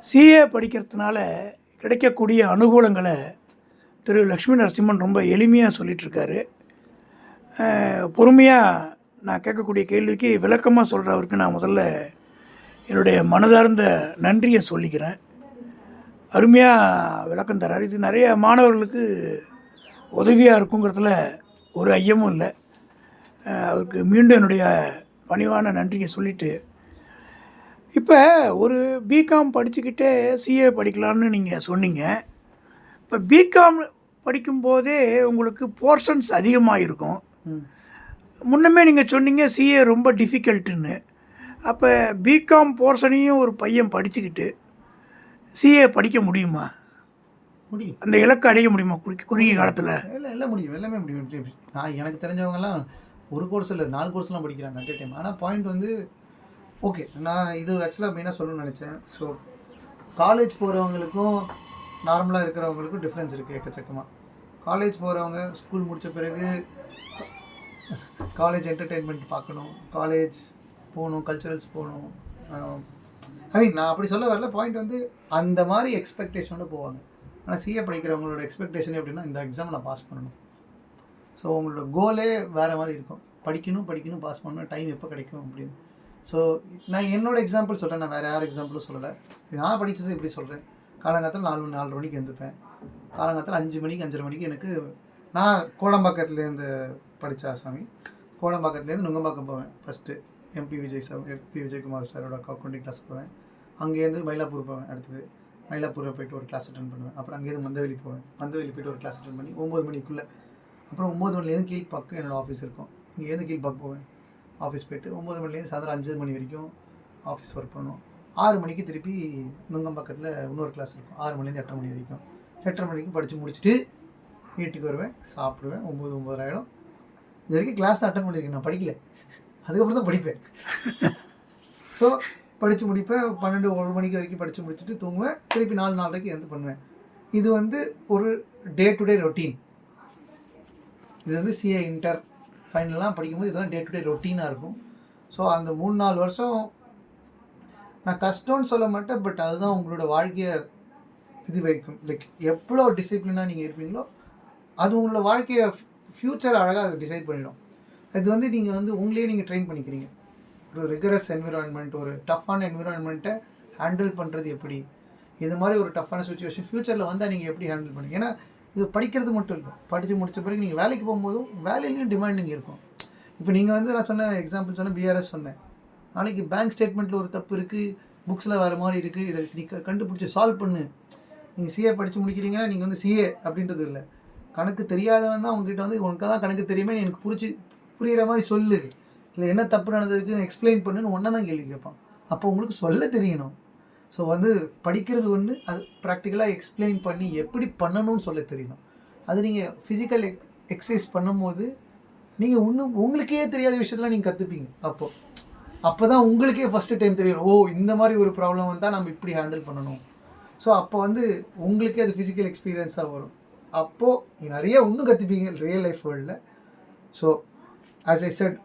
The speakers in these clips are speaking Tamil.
சிஏ படிக்கிறதுனால கிடைக்கக்கூடிய அனுகூலங்களை திரு லக்ஷ்மி நரசிம்மன் ரொம்ப எளிமையாக சொல்லிகிட்ருக்காரு. பொறுமையாக நான் கேட்கக்கூடிய கேள்விக்கு விளக்கமாக சொல்கிறவருக்கு நான் முதல்ல என்னுடைய மனதார்ந்த நன்றியை சொல்லிக்கிறேன். அருமையாக விளக்கம் தரார். இது நிறைய மாணவர்களுக்கு உதவியாக இருக்குங்கிறதுல ஒரு ஐயமும் இல்லை. அவருக்கு மீண்டும் என்னுடைய பணிவான நன்றியை சொல்லிவிட்டு, இப்போ ஒரு பிகாம் படிச்சுக்கிட்டே சிஏ படிக்கலான்னு நீங்கள் சொன்னீங்க. இப்போ பிகாம் படிக்கும்போதே உங்களுக்கு போர்ஷன்ஸ் அதிகமாக இருக்கும். முன்னமே நீங்கள் சொன்னீங்க சிஏ ரொம்ப டிஃபிகல்ட்டுன்னு. அப்போ பிகாம் போர்ஷனையும் ஒரு பையன் படிச்சுக்கிட்டு சிஏ படிக்க முடியுமா? முடியும். அந்த இலக்கு அடைய முடியுமா குறுகிய காலத்தில்? எல்லாம் முடியும், எல்லாமே முடியும். நான் எனக்கு தெரிஞ்சவங்கலாம் ஒரு கோர்ஸ் இல்லை 4 கோர்ஸ்லாம் படிக்கிறாங்க அட் டைம். ஆனால் பாயிண்ட் வந்து ஓகே, நான் இது ஆக்சுவலாக மெயினாக சொல்லணும்னு நினச்சேன். ஸோ காலேஜ் போகிறவங்களுக்கும் நார்மலாக இருக்கிறவங்களுக்கும் டிஃப்ரென்ஸ் இருக்குது எக்கச்சக்கமாக. காலேஜ் போகிறவங்க ஸ்கூல் முடித்த பிறகு காலேஜ் என்டர்டெயின்மெண்ட் பார்க்கணும், காலேஜ் போகணும், கல்ச்சுரல்ஸ் போகணும். நான் அப்படி சொல்ல வரல. பாயிண்ட் வந்து அந்த மாதிரி எக்ஸ்பெக்டேஷனோடு போவாங்க. ஆனால் சிஏ படிக்கிறவங்களோட எக்ஸ்பெக்டேஷன் எப்படின்னா, இந்த எக்ஸாம் நான் பாஸ் பண்ணணும். ஸோ அவங்களோட கோலே வேறு மாதிரி இருக்கும். படிக்கணும் பாஸ் பண்ணணும், டைம் எப்போ கிடைக்கும் அப்படின்னு. ஸோ நான் என்னோடய எக்ஸாம்பிள் சொல்கிறேன், நான் வேறு யார் எக்ஸாம்பிளும் சொல்லலை. நான் படித்தது இப்படி சொல்கிறேன். காலங்காலத்தில் 4 மணிக்கு எழுந்துப்பேன். காலங்காலத்தில் 5 மணிக்கு 5:30 மணிக்கு எனக்கு, நான் கோடம்பாக்கத்துலேருந்து படித்த ஆசாமி. கோடம்பாக்கத்துலேருந்து நுங்கம்பாக்கம் போவேன். ஃபஸ்ட்டு எம்பி விஜயகுமார் சாரோட அக்கௌண்டிங் கிளாஸ் போவேன். அங்கேருந்து மயிலாப்பூர் போவேன். அடுத்தது மயிலாப்பூரை போய்ட்டு ஒரு கிளாஸ் அட்டன் பண்ணுவேன். அப்புறம் அங்கேருந்து மந்தவெளி போவேன். மந்தவெளி போய்ட்டு ஒரு கிளாஸ் அட்டன் பண்ணி 9 மணிக்குள்ளே, அப்புறம் 9 மணிலேருந்து கீழ்பாக்கம் என்னோடய ஆஃபீஸ் இருக்கும். இங்கேருந்து கீழ்பாக்கம் போவேன். ஆஃபீஸ் போய்ட்டு 9 மணிலேருந்து சாயந்தரம் 5 மணி வரைக்கும் ஆஃபீஸ் ஒர்க் பண்ணுவோம். 6 மணிக்கு திருப்பி நுங்கம்பாக்கத்தில் இன்னொரு கிளாஸ் இருக்கும். 6 மணிலேருந்து 8:30 மணி வரைக்கும். 8:30 மணிக்கு படித்து முடிச்சுட்டு வீட்டுக்கு வருவேன், சாப்பிடுவேன். 9 ஆகிடும். இது வரைக்கும் கிளாஸ் அட்டன் பண்ணியிருக்கேன், நான் படிக்கல. அதுக்கப்புறம் தான் படிப்பேன். ஸோ படித்து முடிப்பேன். 12-1 மணிக்கு வரைக்கும் படித்து முடிச்சுட்டு தூங்குவேன். திருப்பி 4-4:30 எழுந்து பண்ணுவேன். இது வந்து ஒரு டே டு டே ரொட்டீன். இது வந்து சிஏ இன்டர் ஃபைனல்லாம் படிக்கும்போது இதெல்லாம் டே டு டே ரொட்டீனாக இருக்கும். ஸோ அந்த 3-4 வருஷம் நான் கஷ்டம்னு சொல்ல மாட்டேன், பட் அதுதான் உங்களோட வாழ்க்கையை இது வைக்கும். லைக் எவ்வளோ டிசிப்ளினாக நீங்கள் இருப்பீங்களோ அது உங்களோட வாழ்க்கையை ஃப்யூச்சர் அழகாக அதை டிசைட் பண்ணிடும். இது வந்து நீங்கள் வந்து உங்களையே நீங்கள் ட்ரெயின் பண்ணிக்கிறீங்க. ஒரு ரிகரஸ் என்விரான்மெண்ட், ஒரு டஃப்பான என்விரான்மெண்ட்டை ஹேண்டில் பண்ணுறது எப்படி, இது மாதிரி ஒரு டஃப்பான சுச்சுவேஷன் ஃப்யூச்சரில் வந்தால் நீங்கள் எப்படி ஹேண்டில் பண்ணுங்க. ஏன்னா இது படிக்கிறது மட்டும் இல்லை, படித்து முடித்த பிறகு நீங்கள் வேலைக்கு போகும்போதும் வேலையிலையும் டிமாண்டிங் இருக்கும். இப்போ நீங்கள் வந்து நான் சொன்ன எக்ஸாம்பிள் சொன்னேன், பிஆர்எஸ் சொன்னேன். நாளைக்கு பேங்க் ஸ்டேட்மெண்ட்டில் ஒரு தப்பு இருக்குது, புக்ஸில் வேறு மாதிரி இருக்குது, இதை நீ கண்டுபிடிச்சி சால்வ் பண்ணு. நீங்கள் சிஏ படித்து முடிக்கிறீங்கன்னா நீங்கள் வந்து சிஏ அப்படின்றது இல்லை. கணக்கு தெரியாதவன் தான் உங்ககிட்ட வந்து உனக்கு தான் கணக்கு தெரியுமே, நீ எனக்கு புரிகிற மாதிரி சொல்லு, இல்லை என்ன தப்பு நடந்திருக்குன்னு எக்ஸ்பிளைன் பண்ணுன்னு ஒன்றா தான் கேள்வி கேட்பான். அப்போ உங்களுக்கு சொல்ல தெரியணும். ஸோ வந்து படிக்கிறது ஒன்று, அது ப்ராக்டிக்கலாக எக்ஸ்பிளைன் பண்ணி எப்படி பண்ணணும்னு சொல்ல தெரியணும். அது நீங்கள் ஃபிசிக்கல் எக்ஸசைஸ் பண்ணும்போது நீங்கள் இன்னும் உங்களுக்கே தெரியாத விஷயத்தெலாம் நீங்கள் கற்றுப்பீங்க. அப்போ தான் உங்களுக்கே ஃபஸ்ட்டு டைம் தெரியும், ஓ இந்த மாதிரி ஒரு ப்ராப்ளம் வந்தால் நம்ம இப்படி ஹேண்டில் பண்ணணும். ஸோ அப்போ வந்து உங்களுக்கே அது ஃபிசிக்கல் எக்ஸ்பீரியன்ஸாக வரும். அப்போது நீங்கள் நிறைய இன்னும் கற்றுப்பீங்க ரியல் லைஃப் வேர்ல்டில். So as I said,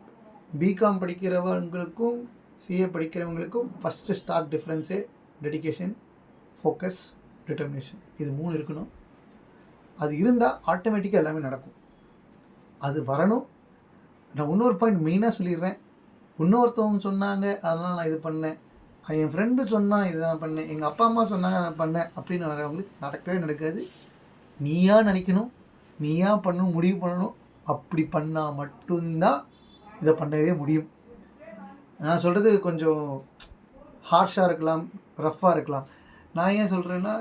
BCom படிக்கிறவங்களுக்கும் சிஏ படிக்கிறவங்களுக்கும் ஃபஸ்ட்டு ஸ்டார்ட் டிஃப்ரென்ஸே டெடிகேஷன், ஃபோக்கஸ், டிட்டர்மினேஷன். இது 3 இருக்கணும். அது இருந்தால் ஆட்டோமேட்டிக்காக எல்லாமே நடக்கும். அது வரணும். நான் இன்னொரு பாயிண்ட் மெயினாக சொல்லிடுறேன். இன்னொருத்தவங்க சொன்னாங்க அதனால் நான் இது பண்ணேன், என் ஃப்ரெண்டு சொன்னால் இதை நான் பண்ணேன், எங்கள் அப்பா அம்மா சொன்னாங்க நான் பண்ணேன் அப்படின்னு வரவங்களுக்கு நடக்கவே நடக்காது. நீயா நினைக்கணும், நீயா பண்ணணும், முடிவு பண்ணணும். அப்படி பண்ணால் மட்டும்தான் இதை பண்ணவே முடியும். நான் சொல்கிறது கொஞ்சம் ஹார்ஷாக இருக்கலாம், ரஃப்பாக இருக்கலாம். நான் ஏன் சொல்கிறேன்னா,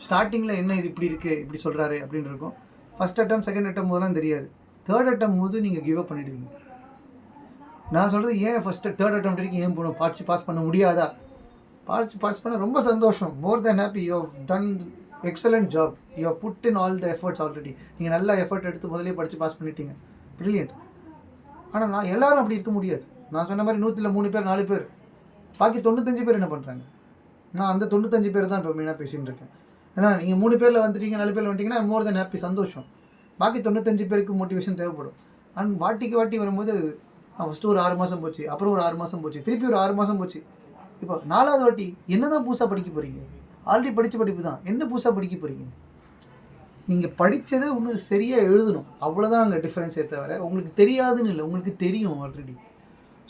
ஸ்டார்டிங்கில் என்ன இது இப்படி இருக்குது இப்படி சொல்கிறாரு அப்படின்னு இருக்கும். ஃபஸ்ட் அட்டம் செகண்ட் அட்டம் போதெல்லாம் தெரியாது. தேர்ட் அட்டம் போது நீங்கள் கிவ் அப் பண்ணிடுவீங்க. நான் சொல்கிறது ஏன் ஃபஸ்ட்டு தேர்ட் அட்டம் வரைக்கும் ஏன் போகணும், பாஸ் பண்ண முடியாதா? பாஸ் பண்ண ரொம்ப சந்தோஷம், more than happy. You have done excellent job, you have put in all the efforts already. நீங்கள் நல்லா எஃபர்ட் எடுத்து முதலே படித்து பாஸ் பண்ணிட்டீங்க, ப்ரில்லியன்ட். ஆனால் நான் எல்லோரும் அப்படி இருக்க முடியாது. நான் சொன்ன மாதிரி 100ல் 3 பேர் 4 பேர், பாக்கி 95 பேர் என்ன பண்ணுறாங்க? நான் அந்த 95 பேர் தான் இப்போ மெயினாக பேசிகிட்டு இருக்கேன். ஏன்னா நீங்கள் 3 பேரில் வந்துட்டீங்க, 4 பேரில் வந்துட்டிங்கன்னா மோர் தென் ஹாப்பி, சந்தோஷம். பாக்கி 95 பேருக்கு மோட்டிவேஷன் தேவைப்படும். அண்ட் வாட்டி வரும்போது ஃபஸ்ட்டு ஒரு 6 மாதம் போச்சு, அப்புறம் ஒரு 6 மாதம் போச்சு, திருப்பி ஒரு 6 மாதம் போச்சு. இப்போ 4வது வாட்டி என்ன தான் புதுசாக படிக்க போகிறீங்க? ஆல்ரெடி படித்த படிப்பு தான், என்ன புதுசாக படிக்க போகிறீங்க? நீங்கள் படித்ததை இன்னும் சரியாக எழுதணும், அவ்வளோதான் அங்கே டிஃப்ரென்ஸே தவிர உங்களுக்கு தெரியாதுன்னு இல்லை, உங்களுக்கு தெரியும் ஆல்ரெடி.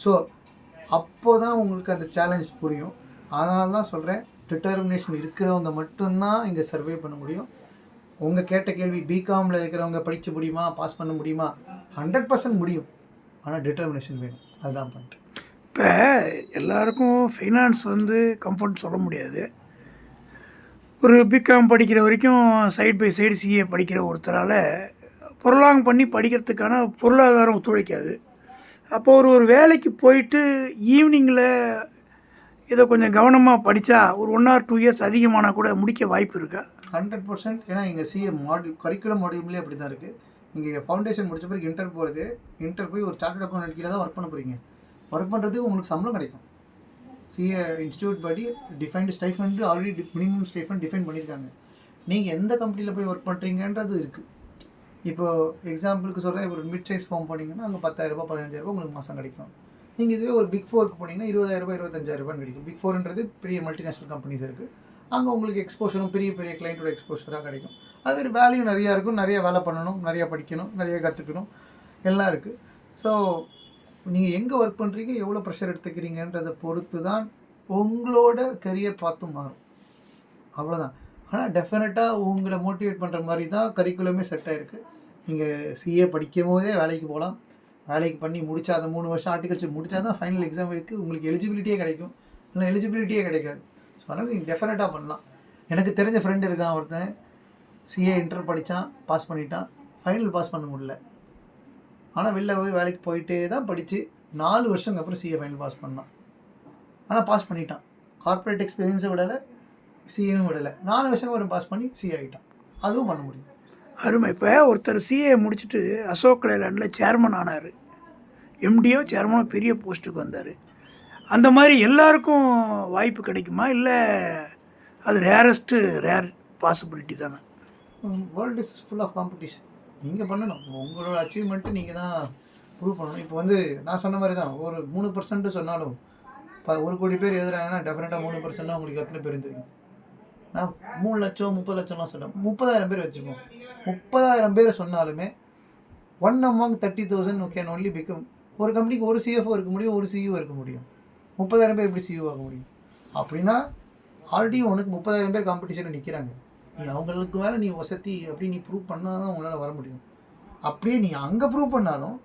ஸோ அப்போ தான் உங்களுக்கு அந்த சேலஞ்ச் புரியும். அதனால தான் சொல்கிறேன், டிட்டர்மினேஷன் இருக்கிறவங்க மட்டும்தான் இங்கே சர்வே பண்ண முடியும். உங்கள் கேட்ட கேள்வி, பிகாமில் இருக்கிறவங்க படிக்க முடியுமா, பாஸ் பண்ண முடியுமா? 100% முடியும். ஆனால் டிட்டர்மினேஷன் வேணும், அதுதான் பண்ணிட்டு. இப்போ எல்லாருக்கும் ஃபைனான்ஸ் வந்து கம்ஃபர்ட் சொல்ல முடியாது. ஒரு பிகாம் படிக்கிற வரைக்கும் சைடு பை சைடு சிஏ படிக்கிற ஒருத்தரால் பொருளாங்க பண்ணி படிக்கிறதுக்கான பொருளாதாரம் ஒத்துழைக்காது. அப்போ ஒரு வேலைக்கு போயிட்டு ஈவினிங்கில் இதை கொஞ்சம் கவனமாக படித்தா ஒரு 1 or 2 இயர்ஸ் அதிகமானால் கூட முடிக்க வாய்ப்பு இருக்கா? 100%. ஏன்னா இங்கே சிஏ கரிக்குலம் மாடியூல்லே அப்படி தான் இருக்குது. நீங்கள் ஃபவுண்டேஷன் முடிச்ச பிறகு இன்டர் போய் ஒரு சார்ட்டர்ட் அக்கௌண்ட் கீழே தான் ஒர்க் பண்ண போகிறீங்க. ஒர்க் பண்ணுறதுக்கு உங்களுக்கு சம்பளம் கிடைக்கும். சிஏ இன்ஸ்டியூட் படி defined stipend already minimum stipend define பண்ணியிருக்காங்க. நீங்கள் எந்த கம்பெனியில் போய் ஒர்க் பண்ணுறீங்கன்றது இருக்குது. இப்போது எக்ஸாம்பிளுக்கு சொல்கிறேன், ஒரு மிட் சைஸ் ஃபார்ம் போனீங்கன்னா அங்கே 10,000 15,000 உங்களுக்கு மாதம் கிடைக்கும். நீங்கள் இதுவே ஒரு பிக் 4க்கு போனீங்கன்னா 20,000 25,000 கிடைக்கும். பிக் 4ன்றது பெரிய மல்டிநேஷ்னல் கம்பெனிஸ் இருக்குது. அங்கே உங்களுக்கு எக்ஸ்போஷரும் பெரிய பெரிய கிளைண்ட்டோட எக்ஸ்போஷராக கிடைக்கும். அதுமாதிரி வேல்யூ நிறையா இருக்கும், நிறைய வேலை பண்ணணும், நிறையா படிக்கணும், நிறைய கற்றுக்கணும், எல்லாம் இருக்குது. ஸோ நீங்கள் எங்கே ஒர்க் பண்ணுறீங்க, எவ்வளோ ப்ரெஷர் எடுத்துக்கிறீங்கன்றதை பொறுத்து தான் உங்களோட கரியர் பார்த்தும் மாறும், அவ்வளோதான். ஆனால் டெஃபினட்டாக உங்களை மோட்டிவேட் பண்ணுற மாதிரி தான் கரிக்குலமே செட் ஆகிருக்கு. நீங்கள் சிஏ படிக்கும் போதே வேலைக்கு போகலாம். வேலைக்கு பண்ணி முடித்தா அந்த 3 வருஷம் ஆர்டிகல்ச்சர் முடித்தா தான் ஃபைனல் எக்ஸாமுக்கு உங்களுக்கு எலிஜிபிலிட்டியே கிடைக்கும், இல்லை எலிஜிபிலிட்டியே கிடைக்காது. ஸோ அதனால் நீங்கள் டெஃபினட்டாக பண்ணலாம். எனக்கு தெரிஞ்ச ஃப்ரெண்டு இருக்கான், ஒருத்தன் சிஏ இன்டர் படித்தான், பாஸ் பண்ணிட்டான், ஃபைனல் பாஸ் பண்ண முடியல. ஆனால் வெளில போய் வேலைக்கு போயிட்டே தான் படித்து 4 வருஷங்க அப்புறம் சிஏ ஃபைனல் பாஸ் பண்ணான். ஆனால் பாஸ் பண்ணிட்டான். கார்ப்பரேட் எக்ஸ்பீரியன்ஸை விடலை, சிஏவும் விடலை. 4 வருஷம் வரும் பாஸ் பண்ணி சிஏ ஆகிட்டான். அதுவும் பண்ண முடியும். அருமை. இப்போ ஒருத்தர் சிஏ முடிச்சுட்டு அசோக் லேலண்டில் சேர்மன் ஆனார், எம்டியோ சேர்மனோ பெரிய போஸ்ட்டுக்கு வந்தார். அந்த மாதிரி எல்லாருக்கும் வாய்ப்பு கிடைக்குமா, இல்லை அது ரேர் பாசிபிலிட்டி தானே? World is full of competition. நீங்கள் பண்ணணும், உங்களோட அச்சீவ்மெண்ட்டு நீங்கள் தான் ப்ரூவ் பண்ணணும். இப்போ வந்து நான் சொன்ன மாதிரி தான், ஒரு 3% சொன்னாலும் 1 கோடி பேர் எழுதுறாங்கன்னா டெஃபினட்டாக 3% உங்களுக்கு எத்தனை பேர் தெரியும். நான் 3 லட்சம் 30 லட்சம்லாம் சொன்னேன், 30,000 பேர் வச்சுப்போம். 30,000 பேர் சொன்னாலுமே 1 among 30,000 கேன் ஒன்லி பிகம். ஒரு கம்பெனிக்கு ஒரு சிஎஃப்ஓ இருக்க முடியும், ஒரு சிஇஓ இருக்க முடியும். 30,000 பேர் எப்படி சிஇஓ ஆக முடியும்? அப்படின்னா ஆல்ரெடி உனக்கு 30,000 பேர் காம்படிஷனில் நிற்கிறாங்க. நீ அவங்களுக்கு மேலே நீ வசதி அப்படி நீ ப்ரூவ் பண்ணால் தான் உங்களால் வர முடியும். அப்படியே நீ அங்கே ப்ரூவ் பண்ணாலும்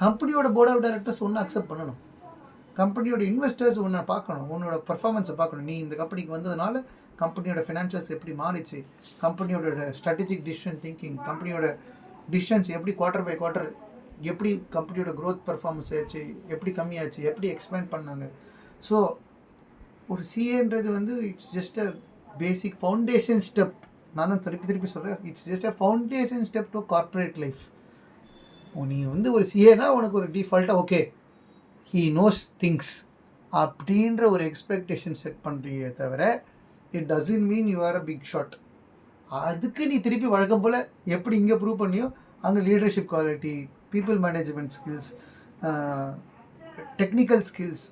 கம்பெனியோட போர்ட் ஆஃப் டைரக்டர்ஸ் ஒன்று அக்செப்ட் பண்ணணும், கம்பெனியோட இன்வெஸ்டர்ஸ் ஒன்று பார்க்கணும், உன்னோட பர்ஃபார்மன்ஸை பார்க்கணும். நீ இந்த கம்பெனிக்கு வந்ததுனால கம்பெனியோட ஃபினான்ஷியல்ஸ் எப்படி மாறிச்சு, கம்பெனியோட ஸ்ட்ராட்டஜிக் டிசிஷன் திங்கிங், கம்பெனியோட டிசிஷன்ஸ் எப்படி குவார்ட்டர் பை குவார்ட்டர், எப்படி கம்பெனியோட க்ரோத் பர்ஃபார்மன்ஸ் ஆச்சு, எப்படி கம்மியாச்சு, எப்படி எக்ஸ்பேண்ட் பண்ணாங்க. ஸோ ஒரு சிஏன்றது வந்து it's just a basic foundation step. நான் தான் திருப்பி சொல்கிறேன், it's just a foundation step to corporate life. நீ வந்து ஒரு சிஏனா உனக்கு ஒரு டிஃபால்ட்டாக ஓகே ஹீ நோஸ் திங்ஸ் அப்படின்ற ஒரு எக்ஸ்பெக்டேஷன் செட் பண்ணுறீங்க தவிர it doesn't mean you are a big shot. அதுக்கு நீ திருப்பி வழக்கம் போல் எப்படி இங்கே ப்ரூவ் பண்ணியோ அங்கே leadership quality, people management skills, technical skills,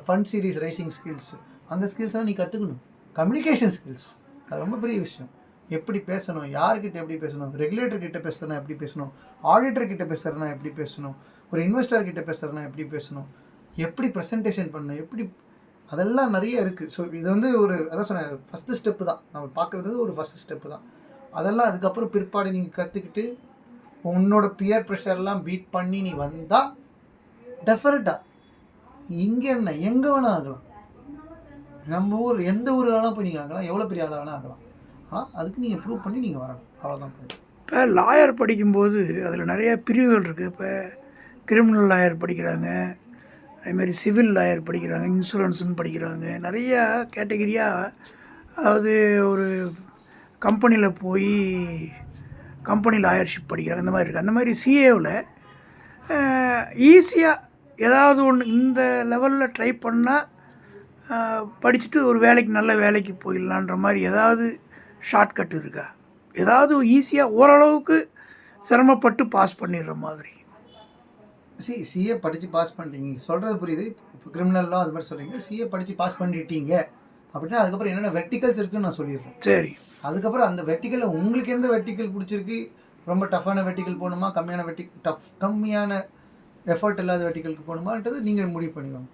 fund series raising skills, அந்த ஸ்கில்ஸ்லாம் நீ கற்றுக்கணும். கம்யூனிகேஷன் ஸ்கில்ஸ் அது ரொம்ப பெரிய விஷயம். எப்படி பேசணும், யார்கிட்ட எப்படி பேசணும், ரெகுலேட்டர்கிட்ட பேசுகிறனா எப்படி பேசணும், ஆடிட்டர்கிட்ட பேசுகிறனா எப்படி பேசணும், ஒரு இன்வெஸ்டர்கிட்ட பேசுகிறனா எப்படி பேசணும், எப்படி ப்ரெசன்டேஷன் பண்ணணும், எப்படி, அதெல்லாம் நிறைய இருக்குது. ஸோ இது வந்து ஒரு அதான் சொன்னேன், ஃபஸ்ட்டு ஸ்டெப்பு தான் நம்ம பார்க்குறது, ஒரு ஃபஸ்ட்டு ஸ்டெப்பு தான். அதெல்லாம் அதுக்கப்புறம் பிற்பாடு நீங்கள் கற்றுக்கிட்டு உன்னோட பியர் ப்ரெஷர்லாம் பீட் பண்ணி நீ வந்தால் டெஃபினட்டாக இங்கே என்ன எங்கே வேணால் ஆகலாம். நம்ம ஊர் எந்த ஊர் வேணால் போய் நீங்கள் ஆகலாம், எவ்வளோ பெரிய ஆளாக வேணால் ஆகலாம். ஆனால் அதுக்கு நீங்கள் ப்ரூவ் பண்ணி நீங்கள் வரணும், அவ்வளோதான். இப்போ லாயர் படிக்கும்போது அதில் நிறைய பிரிவுகள் இருக்குது. இப்போ கிரிமினல் லாயர் படிக்கிறாங்க, அதுமாரி சிவில் லாயர் படிக்கிறாங்க, இன்சூரன்ஸுன்னு படிக்கிறாங்க, நிறையா கேட்டகிரியாக. அதாவது ஒரு கம்பெனியில் போய் கம்பெனி லாயர்ஷிப் படிக்கிறாங்க, இந்த மாதிரி இருக்குது. அந்த மாதிரி சிஏவில் ஈஸியாக ஏதாவது ஒன்று இந்த லெவலில் ட்ரை பண்ணால் படிச்சுட்டு ஒரு வேலைக்கு, நல்ல வேலைக்கு போயிடலான்ற மாதிரி ஏதாவது ஷார்ட்கட் இருக்கா? ஏதாவது ஈஸியாக ஓரளவுக்கு சிரமப்பட்டு பாஸ் பண்ணிடுற மாதிரி? சிஏ படித்து பாஸ் பண்ணிட்டீங்க சொல்கிறது புரியுது. இப்போ கிரிமினல்லாம் அது மாதிரி சொல்கிறீங்க. சிஏ படித்து பாஸ் பண்ணிட்டீங்க, அப்படின்னா அதுக்கப்புறம் என்னென்ன வெர்டிகல்ஸ் இருக்குன்னு நான் சொல்லிடுறேன். சரி. அதுக்கப்புறம் அந்த வெர்டிக்கலில் உங்களுக்கு எந்த வெர்டிக்கல் பிடிச்சிருக்கு, ரொம்ப டஃப்பான வெர்டிக்கல் போகணுமா, கம்மியான எஃபர்ட் இல்லாத வெர்டிக்கலுக்கு போகணுமான்றது நீங்கள் முடிவு பண்ணிக்கோங்க.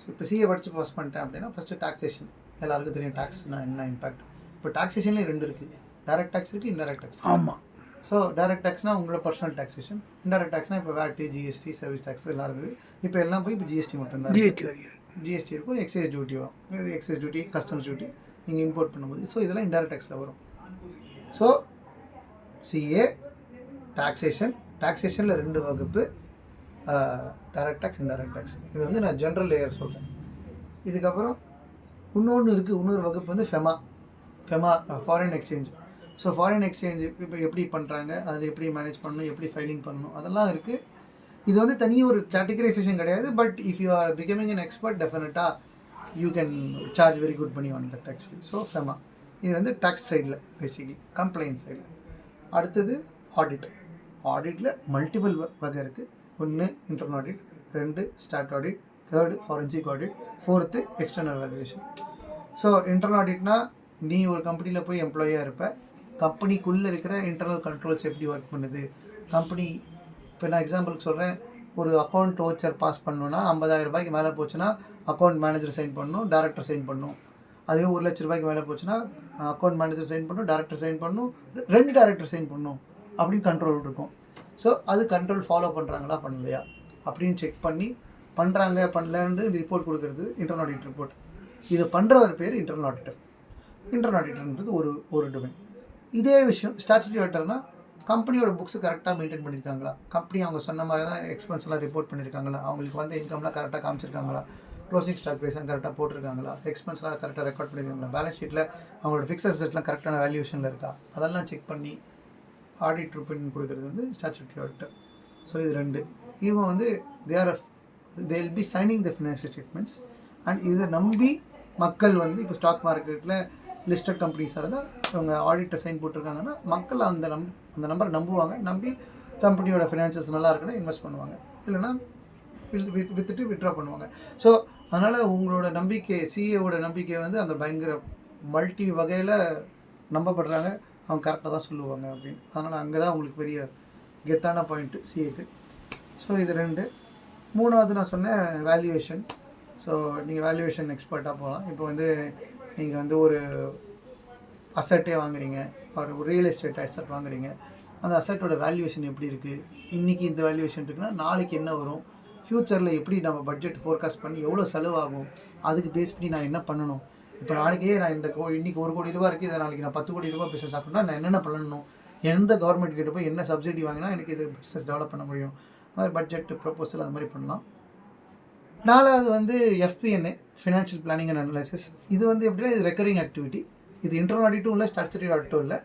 ஸோ இப்போ சிஏ படித்து பாஸ் பண்ணிட்டேன் அப்படின்னா ஃபஸ்ட்டு டாக்ஸேஷன். எல்லாருக்கும் தெரியும் டாக்ஸ்னா என்ன இம்பாக்ட். இப்போ டாக்ஸேஷன்லேயே 2 இருக்குது, டைரக்ட் டேக்ஸ் இருக்குது, இன்டைரக்ட் டேக்ஸ். ஆமாம். ஸோ டைரக்ட் டேக்ஸ்னால் உங்களோட பர்சனல் டாக்ஸேஷன். இன்டைரக்ட் டேக்ஸ்னால் இப்போ வேட்டு, ஜிஎஸ்டி, சர்வீஸ் டேக்ஸ் எல்லாம் இருக்குது. இப்போ எல்லாம் போய் இப்போ ஜிஎஸ்டி மட்டும்தான். ஜிஎஸ்டி இருக்கும், எக்ஸைஸ் டியூட்டி வரும். இது எக்ஸைஸ் டியூட்டி, கஸ்டம்ஸ் டியூட்டி நீங்கள் இம்போர்ட் பண்ணும்போது. ஸோ இதெல்லாம் இன்டைரக்ட் டேக்ஸில் வரும். ஸோ சிஏ டாக்ஸேஷனில் 2 வகுப்பு, டைரக்ட் டேக்ஸ், இன்டைரக்ட் டேக்ஸ். இது வந்து நான் ஜென்ரல் லேயர் சொல்கிறேன். இதுக்கப்புறம் இன்னொன்று இருக்குது, இன்னொரு வகுப்பு வந்து FEMA foreign exchange. So foreign exchange இப்போ எப்படி பண்ணுறாங்க, அதில் எப்படி மேனேஜ் பண்ணணும், எப்படி ஃபைலிங் பண்ணணும், அதெல்லாம் இருக்குது. இது வந்து தனியாக ஒரு கேட்டகரைசேஷன் கிடையாது. But if you are becoming an expert டெஃபினட்டாக you can charge very good பண்ணி on that actually. So FEMA இது வந்து டேக்ஸ் சைடில் பேசிக்கலி, கம்ப்ளைண்ட் சைடில். அடுத்தது ஆடிட்டில் மல்டிபிள் வகை இருக்குது. 1 internal audit, 2 stat audit, 3 forensic audit, 4 external valuation. So internal ஆடிட்னா நீ ஒரு கம்பெனியில் போய் எம்ப்ளாயியாக இருப்ப, கம்பெனிக்குள்ளே இருக்கிற இன்டர்னல் கண்ட்ரோல்ஸ் எப்படி ஒர்க் பண்ணுது, கம்பெனி இப்போ நான் எக்ஸாம்பிளுக்கு சொல்கிறேன், ஒரு அக்கௌண்ட் ஓச்சர் பாஸ் பண்ணணுன்னா 50,000 ரூபாய்க்கு மேலே போச்சுன்னா அக்கௌண்ட் மேனேஜர் சைன் பண்ணணும், டேரக்டர் சைன் பண்ணணும். அதே 1 லட்ச ரூபாய்க்கு மேலே போச்சுன்னா அக்கௌண்ட் மேனேஜர் சைன் பண்ணணும், டேரக்டர் சைன் பண்ணணும், 2 டேரக்டர் சைன் பண்ணணும் அப்படின்னு கண்ட்ரோல் இருக்கும். ஸோ அது கண்ட்ரோல் ஃபாலோ பண்ணுறாங்களா பண்ணலையா அப்படின்னு செக் பண்ணி பண்ணலன்னு ரிப்போர்ட் கொடுக்குறது இன்டர்னல் ஆடிட் ரிப்போர்ட். இது பண்ணுறவர் பேர் இன்டர்னல் ஆடிட்டர். இன்டர்னல் ஆடிட்டர்ன்றது ஒரு டொமைன். இதே விஷயம் ஸ்டாச்சுட்டரி ஆடிட்டர்னா கம்பெனியோட புக்ஸ் கரெக்டாக மெயின்டைன் பண்ணியிருக்காங்களா, கம்பெனி அவங்க சொன்ன மாதிரி தான் எக்ஸ்பென்ஸ்லாம் ரிப்போர்ட் பண்ணியிருக்காங்களா, அவங்களுக்கு வந்து இன்கம்லாம் கரெக்டாக காமிச்சிருக்காங்களா, க்ளோசிங் ஸ்டாக் ப்ரைஸ்லாம் கரெக்டாக போட்டிருக்காங்களா, எக்ஸ்பென்ஸ்லாம் கரெக்டாக ரெக்கார்ட் பண்ணியிருக்காங்களா, பேலன்ஸ் ஷீட்டில் அவங்களோட ஃபிக்ஸட் அசெட்லாம் கரெக்டான வேல்யூஷனில் இருக்கா, அதெல்லாம் செக் பண்ணி ஆடிட் ரிப்போர்ட் கொடுக்குறது வந்து ஸ்டாச்சுட்டரி ஆடிட்டர். ஸோ இது 2. இவங்க வந்து they will be signing the financial statements. And இதை நம்பி மக்கள் வந்து இப்போ ஸ்டாக் மார்க்கெட்டில் லிஸ்டட் கம்பெனிஸாக இருந்தால் இவங்க ஆடிட்டர் சைன் போட்டிருக்காங்கன்னா மக்கள் அந்த நம்பரை நம்புவாங்க. நம்பி கம்பெனியோட ஃபினான்ஷியல்ஸ் நல்லா இருக்குன்னா இன்வெஸ்ட் பண்ணுவாங்க, இல்லைன்னா விற்றுட்டு வித்ட்ரா பண்ணுவாங்க. ஸோ அதனால் உங்களோட நம்பிக்கை, சிஏவோட நம்பிக்கை வந்து அந்த பயங்கர மல்டி வகையில் நம்பப்படுறாங்க, அவங்க கரெக்டாக தான் சொல்லுவாங்க அப்படின்னு. அதனால் அங்கே தான் உங்களுக்கு பெரிய கெத்தான பாயிண்ட்டு சிஏக்கு. ஸோ இது 2. 3வது நான் சொன்னேன் வேல்யூவேஷன். ஸோ நீங்கள் வேல்யூவேஷன் எக்ஸ்பர்ட்டாக போகலாம். இப்போ வந்து நீங்கள் வந்து ஒரு அசட்டே வாங்குறீங்க, ஒரு ரியல் எஸ்டேட் அசட் வாங்குறீங்க, அந்த அசட்டோட வேல்யூவேஷன் எப்படி இருக்குது, இன்றைக்கி இந்த வேல்யூவேஷன் இருக்குன்னா நாளைக்கு என்ன வரும், ஃப்யூச்சரில் எப்படி நம்ம பட்ஜெட் ஃபோர்காஸ்ட் பண்ணி எவ்வளோ செலவாகும், அதுக்கு பேஸ் பண்ணி நான் என்ன பண்ணணும். இப்போ நாளைக்கே நான் இன்றைக்கி 1 கோடி ரூபா இருக்குது, இதை நாளைக்கு நான் 10 கோடி ரூபா பிஸ்னஸ் ஆகணும்னா நான் என்னென்ன பண்ணணும், எந்த கவர்மெண்ட் கிட்ட போய் என்ன சப்சிடி வாங்கினா எனக்கு இது பிஸ்னஸ் டெவலப் பண்ண முடியும், அது மாதிரி பட்ஜெட் ப்ரொபோசல் அது மாதிரி பண்ணலாம். 4வது வந்து FP&A, financial planning and analysis. இது வந்து எப்படின்னா இது ரெக்கரிங் ஆக்டிவிட்டி. இது இன்டர்னல் ஆடிட்டும் இல்லை, ஸ்டாச்சுட்டரி ஆடிட்டும் இல்லை.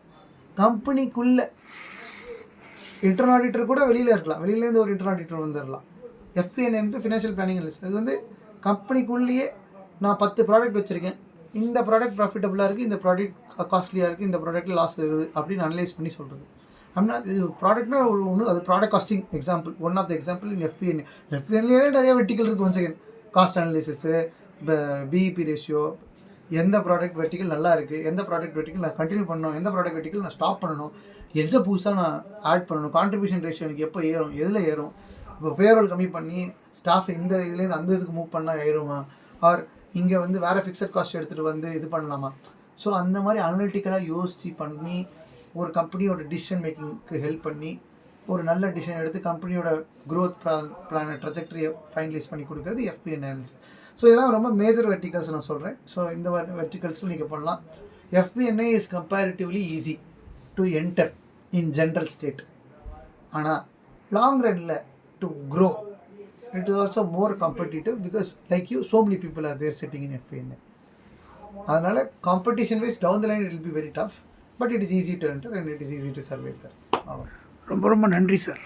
கம்பெனிக்குள்ளே இன்டர்னல் ஆடிட்டர் கூட வெளியில் இருக்கலாம், வெளியிலேருந்து ஒரு இன்டர்னல் ஆடிட்டர் வந்துடலாம். FP&A financial planning analysis. இது வந்து கம்பெனிக்குள்ளேயே நான் 10 ப்ராடக்ட் வச்சுருக்கேன், இந்த ப்ராடக்ட் ப்ராஃபிட்டபுளாக இருக்குது, இந்த ப்ராடக்ட் காஸ்ட்லியாக இருக்குது, இந்த ப்ராடக்ட் லாஸ் இருக்குது அப்படின்னு அனலைஸ் பண்ணி சொல்கிறது. அப்படின்னா இது ப்ராடக்ட்னா ஒன்று, அது product costing example, one of the example in FP&A நிறைய வெர்டிக்கல் இருக்குது. One second, cost analysis, BEP ratio, எந்த ப்ராடக்ட் வெர்டிக்கல் நல்லா இருக்குது, எந்த ப்ராடக்ட் வெர்டிக்கல் நான் கண்டினியூ பண்ணணும், எந்த ப்ராடக்ட் வெர்டிக்கல் நான் ஸ்டாப் பண்ணணும், எந்த புதுசாக நான் ஆட் பண்ணணும், கான்ட்ரிபியூஷன் ரேஷியோ எனக்கு எப்போ ஏறும், எதில் ஏறும், இப்போ பேரோல் கம்மி பண்ணி ஸ்டாஃப் இந்த இதுலேருந்து அந்த இதுக்கு மூவ் பண்ணால் ஏறுமா, ஆர் இங்கே வந்து வேறு ஃபிக்ஸட் காஸ்ட் எடுத்துகிட்டு வந்து இது பண்ணலாமா. ஸோ அந்த மாதிரி அனலிட்டிக்கலாக யோசித்து பண்ணி ஒரு கம்பெனியோட டிசிஷன் மேக்கிங்க்கு ஹெல்ப் பண்ணி ஒரு நல்ல டிசிஷன் எடுத்து கம்பெனியோட க்ரோத் பிளானை ட்ரஜெக்டரியை ஃபைனலைஸ் பண்ணி கொடுக்குறது FP&A அனாலிசிஸ். ஸோ இதெல்லாம் ரொம்ப மேஜர் வெர்டிகல்ஸ் நான் சொல்கிறேன். ஸோ இந்த வெர்டிகல்ஸில் நீங்கள் பண்ணலாம். FP&A is comparatively easy to enter in general state. ஆனால் லாங் ரன்னில் to grow it is also more competitive because like you so many people are there sitting in FP&A. அதனால் competition wise down the line it will be very tough, but it is easy to enter and it is easy to survive there. ரொம்ப ரொம்ப நன்றி சார்.